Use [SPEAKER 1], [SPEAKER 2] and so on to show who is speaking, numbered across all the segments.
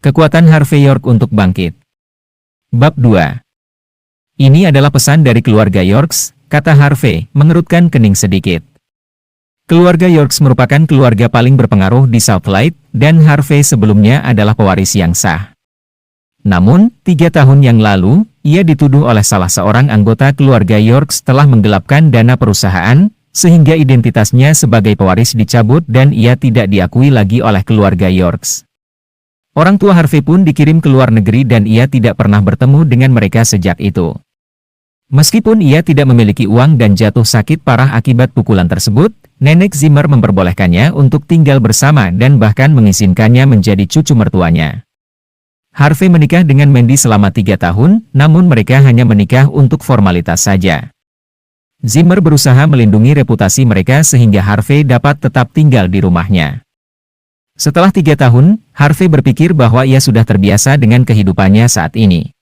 [SPEAKER 1] Kekuatan Harvey York untuk bangkit. Bab 2. Ini adalah pesan dari keluarga Yorks, kata Harvey, mengerutkan kening sedikit. Keluarga Yorks merupakan keluarga paling berpengaruh di Southlight, dan Harvey sebelumnya adalah pewaris yang sah. Namun, 3 tahun yang lalu, ia dituduh oleh salah seorang anggota keluarga Yorks telah menggelapkan dana perusahaan, sehingga identitasnya sebagai pewaris dicabut dan ia tidak diakui lagi oleh keluarga Yorks. Orang tua Harvey pun dikirim ke luar negeri dan ia tidak pernah bertemu dengan mereka sejak itu. Meskipun ia tidak memiliki uang dan jatuh sakit parah akibat pukulan tersebut, Nenek Zimmer memperbolehkannya untuk tinggal bersama dan bahkan mengizinkannya menjadi cucu mertuanya. Harvey menikah dengan Mandy selama 3 tahun, namun mereka hanya menikah untuk formalitas saja. Zimmer berusaha melindungi reputasi mereka sehingga Harvey dapat tetap tinggal di rumahnya. Setelah 3 tahun, Harvey berpikir bahwa ia sudah terbiasa dengan kehidupannya saat ini.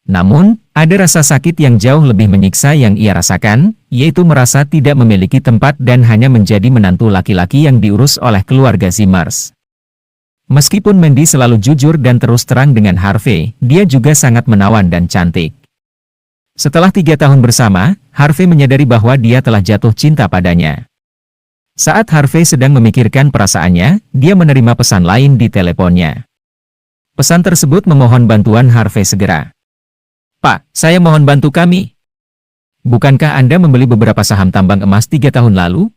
[SPEAKER 1] Namun, ada rasa sakit yang jauh lebih menyiksa yang ia rasakan, yaitu merasa tidak memiliki tempat dan hanya menjadi menantu laki-laki yang diurus oleh keluarga Zimmers. Meskipun Mandy selalu jujur dan terus terang dengan Harvey, dia juga sangat menawan dan cantik. Setelah 3 tahun bersama, Harvey menyadari bahwa dia telah jatuh cinta padanya. Saat Harvey sedang memikirkan perasaannya, dia menerima pesan lain di teleponnya. Pesan tersebut memohon bantuan Harvey segera. "Pak, saya mohon bantu kami. Bukankah Anda membeli beberapa saham tambang emas 3 tahun lalu?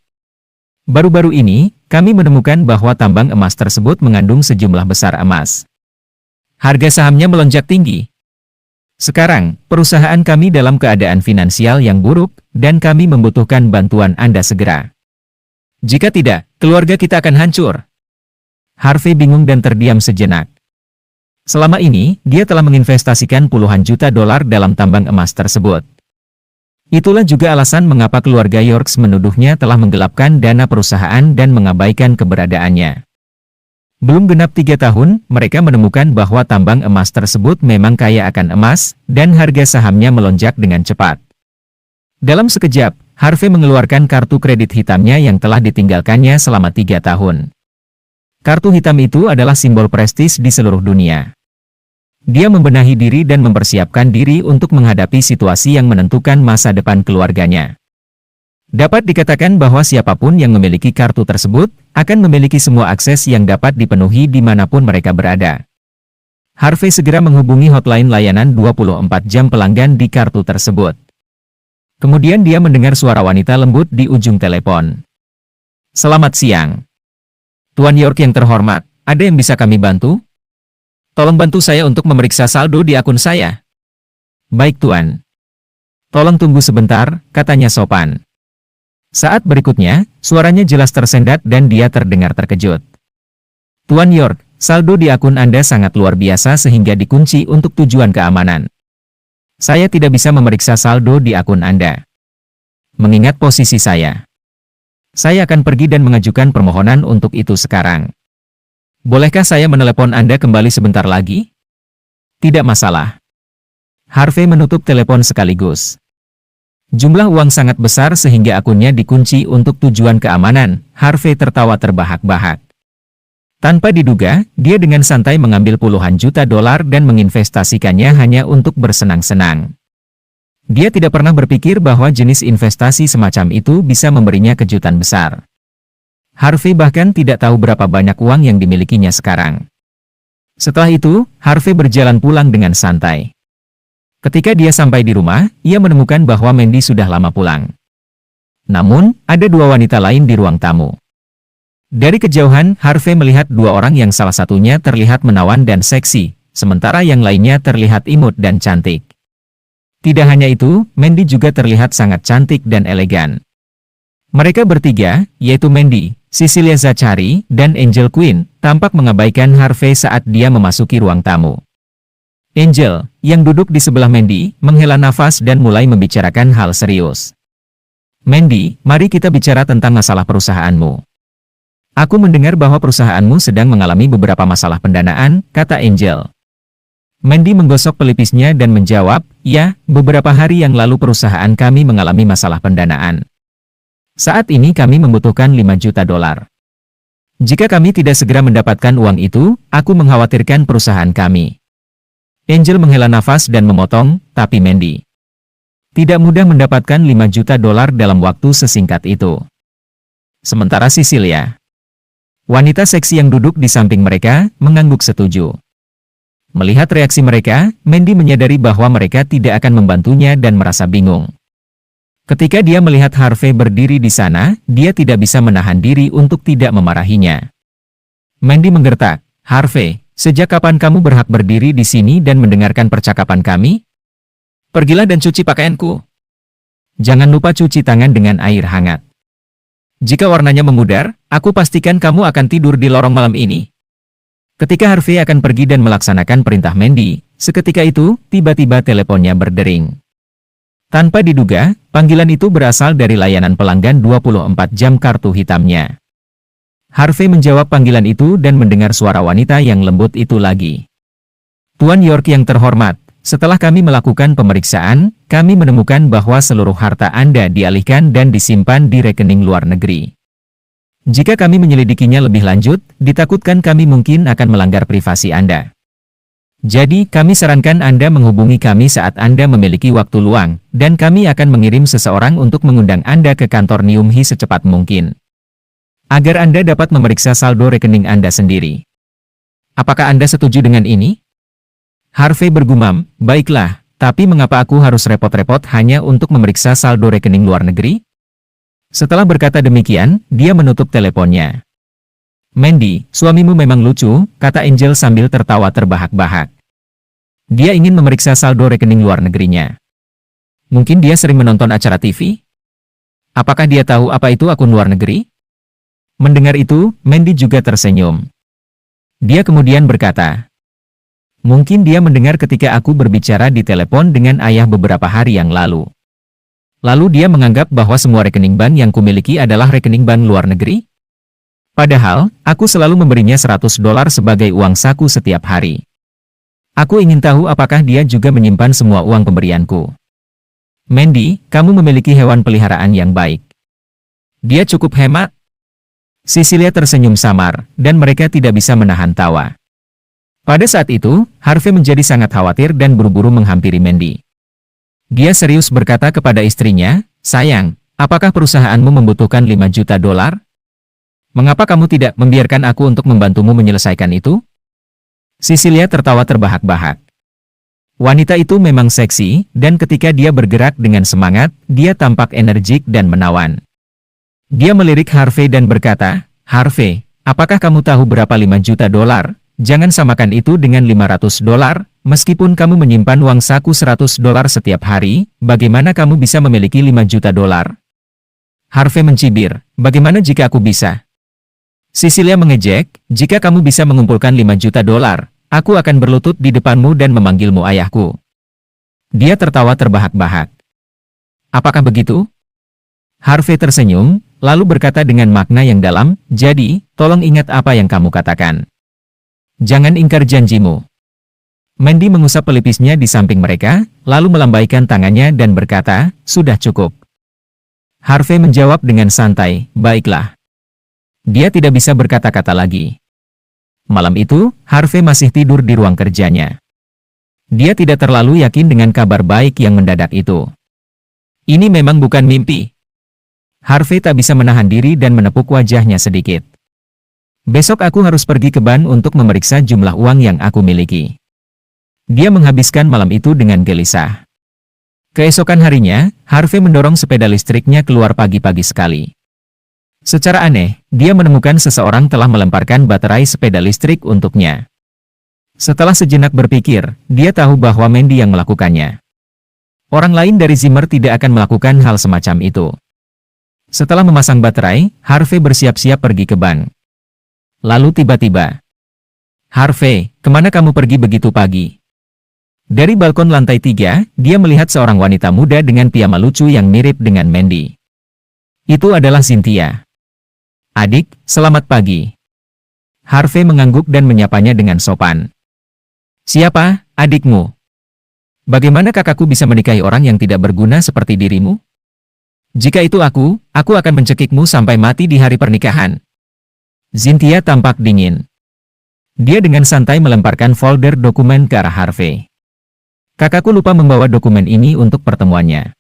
[SPEAKER 1] Baru-baru ini, kami menemukan bahwa tambang emas tersebut mengandung sejumlah besar emas. Harga sahamnya melonjak tinggi. Sekarang, perusahaan kami dalam keadaan finansial yang buruk, dan kami membutuhkan bantuan Anda segera. Jika tidak, keluarga kita akan hancur." Harvey bingung dan terdiam sejenak. Selama ini, dia telah menginvestasikan puluhan juta dolar dalam tambang emas tersebut. Itulah juga alasan mengapa keluarga Yorks menuduhnya telah menggelapkan dana perusahaan dan mengabaikan keberadaannya. Belum genap 3 tahun, mereka menemukan bahwa tambang emas tersebut memang kaya akan emas, dan harga sahamnya melonjak dengan cepat. Dalam sekejap, Harvey mengeluarkan kartu kredit hitamnya yang telah ditinggalkannya selama 3 tahun. Kartu hitam itu adalah simbol prestis di seluruh dunia. Dia membenahi diri dan mempersiapkan diri untuk menghadapi situasi yang menentukan masa depan keluarganya. Dapat dikatakan bahwa siapapun yang memiliki kartu tersebut, akan memiliki semua akses yang dapat dipenuhi dimanapun mereka berada. Harvey segera menghubungi hotline layanan 24 jam pelanggan di kartu tersebut. Kemudian dia mendengar suara wanita lembut di ujung telepon. "Selamat siang. Tuan York yang terhormat, ada yang bisa kami bantu? Tolong bantu saya untuk memeriksa saldo di akun saya." "Baik Tuan. Tolong tunggu sebentar," katanya sopan. Saat berikutnya, suaranya jelas tersendat dan dia terdengar terkejut. "Tuan York, saldo di akun Anda sangat luar biasa sehingga dikunci untuk tujuan keamanan. Saya tidak bisa memeriksa saldo di akun Anda. Mengingat posisi saya akan pergi dan mengajukan permohonan untuk itu sekarang. Bolehkah saya menelepon Anda kembali sebentar lagi?" "Tidak masalah." Harvey menutup telepon sekaligus. Jumlah uang sangat besar sehingga akunnya dikunci untuk tujuan keamanan. Harvey tertawa terbahak-bahak. Tanpa diduga, dia dengan santai mengambil puluhan juta dolar dan menginvestasikannya hanya untuk bersenang-senang. Dia tidak pernah berpikir bahwa jenis investasi semacam itu bisa memberinya kejutan besar. Harvey bahkan tidak tahu berapa banyak uang yang dimilikinya sekarang. Setelah itu, Harvey berjalan pulang dengan santai. Ketika dia sampai di rumah, ia menemukan bahwa Mandy sudah lama pulang. Namun, ada 2 wanita lain di ruang tamu. Dari kejauhan, Harvey melihat 2 orang yang salah satunya terlihat menawan dan seksi, sementara yang lainnya terlihat imut dan cantik. Tidak hanya itu, Mandy juga terlihat sangat cantik dan elegan. Mereka bertiga, yaitu Mandy, Cecilia Zachary, dan Angel Quinn, tampak mengabaikan Harvey saat dia memasuki ruang tamu. Angel, yang duduk di sebelah Mandy, menghela nafas dan mulai membicarakan hal serius. "Mandy, mari kita bicara tentang masalah perusahaanmu. Aku mendengar bahwa perusahaanmu sedang mengalami beberapa masalah pendanaan," kata Angel. Mandy menggosok pelipisnya dan menjawab, "Ya, beberapa hari yang lalu perusahaan kami mengalami masalah pendanaan. Saat ini kami membutuhkan 5 juta dolar. Jika kami tidak segera mendapatkan uang itu, aku mengkhawatirkan perusahaan kami. Angel menghela nafas dan memotong, tapi Mandy tidak mudah mendapatkan 5 juta dolar dalam waktu sesingkat itu. Sementara Cecilia, wanita seksi yang duduk di samping mereka, mengangguk setuju. Melihat reaksi mereka, Mandy menyadari bahwa mereka tidak akan membantunya dan merasa bingung. Ketika dia melihat Harvey berdiri di sana, dia tidak bisa menahan diri untuk tidak memarahinya. Mandy menggertak, "Harvey, sejak kapan kamu berhak berdiri di sini dan mendengarkan percakapan kami? Pergilah dan cuci pakaianku. Jangan lupa cuci tangan dengan air hangat. Jika warnanya memudar, aku pastikan kamu akan tidur di lorong malam ini." Ketika Harvey akan pergi dan melaksanakan perintah Mandy, seketika itu, tiba-tiba teleponnya berdering. Tanpa diduga, panggilan itu berasal dari layanan pelanggan 24 jam kartu hitamnya. Harvey menjawab panggilan itu dan mendengar suara wanita yang lembut itu lagi. "Tuan York yang terhormat, setelah kami melakukan pemeriksaan, kami menemukan bahwa seluruh harta Anda dialihkan dan disimpan di rekening luar negeri. Jika kami menyelidikinya lebih lanjut, ditakutkan kami mungkin akan melanggar privasi Anda. Jadi, kami sarankan Anda menghubungi kami saat Anda memiliki waktu luang, dan kami akan mengirim seseorang untuk mengundang Anda ke kantor Neumhi secepat mungkin, agar Anda dapat memeriksa saldo rekening Anda sendiri. Apakah Anda setuju dengan ini?" Harvey bergumam, "Baiklah, tapi mengapa aku harus repot-repot hanya untuk memeriksa saldo rekening luar negeri?" Setelah berkata demikian, dia menutup teleponnya. "Mandy, suamimu memang lucu," kata Angel sambil tertawa terbahak-bahak. "Dia ingin memeriksa saldo rekening luar negerinya. Mungkin dia sering menonton acara TV? Apakah dia tahu apa itu akun luar negeri?" Mendengar itu, Mandy juga tersenyum. Dia kemudian berkata, "Mungkin dia mendengar ketika aku berbicara di telepon dengan ayah beberapa hari yang lalu. Lalu dia menganggap bahwa semua rekening bank yang kumiliki adalah rekening bank luar negeri? Padahal, aku selalu memberinya $100 sebagai uang saku setiap hari. Aku ingin tahu apakah dia juga menyimpan semua uang pemberianku. Mandy, kamu memiliki hewan peliharaan yang baik. Dia cukup hemat." Cecilia tersenyum samar, dan mereka tidak bisa menahan tawa. Pada saat itu, Harvey menjadi sangat khawatir dan buru-buru menghampiri Mandy. Dia serius berkata kepada istrinya, "Sayang, apakah perusahaanmu membutuhkan 5 juta dolar? Mengapa kamu tidak membiarkan aku untuk membantumu menyelesaikan itu?" Cecilia tertawa terbahak-bahak. Wanita itu memang seksi, dan ketika dia bergerak dengan semangat, dia tampak energik dan menawan. Dia melirik Harvey dan berkata, "Harvey, apakah kamu tahu berapa 5 juta dolar? Jangan samakan itu dengan 500 dolar, meskipun kamu menyimpan uang saku 100 dolar setiap hari, bagaimana kamu bisa memiliki 5 juta dolar?" Harvey mencibir, "Bagaimana jika aku bisa?" Cecilia mengejek, "Jika kamu bisa mengumpulkan 5 juta dolar, aku akan berlutut di depanmu dan memanggilmu ayahku." Dia tertawa terbahak-bahak. "Apakah begitu?" Harvey tersenyum, lalu berkata dengan makna yang dalam, "Jadi, tolong ingat apa yang kamu katakan. Jangan ingkar janjimu." Mandy mengusap pelipisnya di samping mereka, lalu melambaikan tangannya dan berkata, "Sudah cukup." Harvey menjawab dengan santai, "Baiklah." Dia tidak bisa berkata-kata lagi. Malam itu, Harvey masih tidur di ruang kerjanya. Dia tidak terlalu yakin dengan kabar baik yang mendadak itu. Ini memang bukan mimpi. Harvey tak bisa menahan diri dan menepuk wajahnya sedikit. "Besok aku harus pergi ke bank untuk memeriksa jumlah uang yang aku miliki." Dia menghabiskan malam itu dengan gelisah. Keesokan harinya, Harvey mendorong sepeda listriknya keluar pagi-pagi sekali. Secara aneh, dia menemukan seseorang telah melemparkan baterai sepeda listrik untuknya. Setelah sejenak berpikir, dia tahu bahwa Mandy yang melakukannya. Orang lain dari Zimmer tidak akan melakukan hal semacam itu. Setelah memasang baterai, Harvey bersiap-siap pergi ke bank. Lalu tiba-tiba, "Harvey, kemana kamu pergi begitu pagi?" Dari balkon lantai 3, dia melihat seorang wanita muda dengan piyama lucu yang mirip dengan Mandy. Itu adalah Cynthia. "Adik, selamat pagi." Harvey mengangguk dan menyapanya dengan sopan. "Siapa, adikmu? Bagaimana kakakku bisa menikahi orang yang tidak berguna seperti dirimu? Jika itu aku akan mencekikmu sampai mati di hari pernikahan." Cynthia tampak dingin. Dia dengan santai melemparkan folder dokumen ke arah Harvey. Kakakku lupa membawa dokumen ini untuk pertemuannya.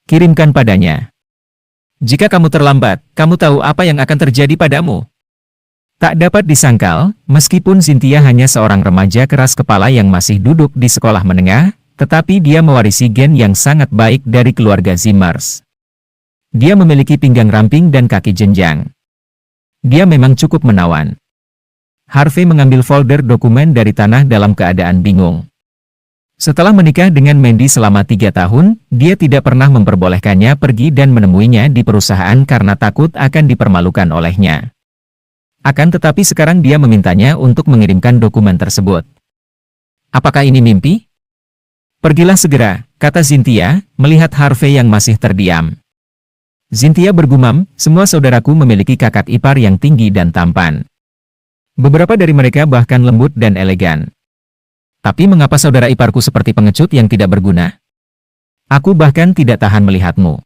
[SPEAKER 1] Kirimkan padanya. Jika kamu terlambat, kamu tahu apa yang akan terjadi padamu. Tak dapat disangkal, meskipun Cynthia hanya seorang remaja keras kepala yang masih duduk di sekolah menengah, tetapi dia mewarisi gen yang sangat baik dari keluarga Zimmers. Dia memiliki pinggang ramping dan kaki jenjang. Dia memang cukup menawan. Harvey mengambil folder dokumen dari tanah dalam keadaan bingung. Setelah menikah dengan Mandy selama 3 tahun, dia tidak pernah memperbolehkannya pergi dan menemuinya di perusahaan karena takut akan dipermalukan olehnya. Akan tetapi sekarang dia memintanya untuk mengirimkan dokumen tersebut. Apakah ini mimpi? Pergilah segera, kata Cynthia, melihat Harvey yang masih terdiam. Cynthia bergumam, semua saudaraku memiliki kakak ipar yang tinggi dan tampan. Beberapa dari mereka bahkan lembut dan elegan. Tapi mengapa saudara iparku seperti pengecut yang tidak berguna? Aku bahkan tidak tahan melihatmu.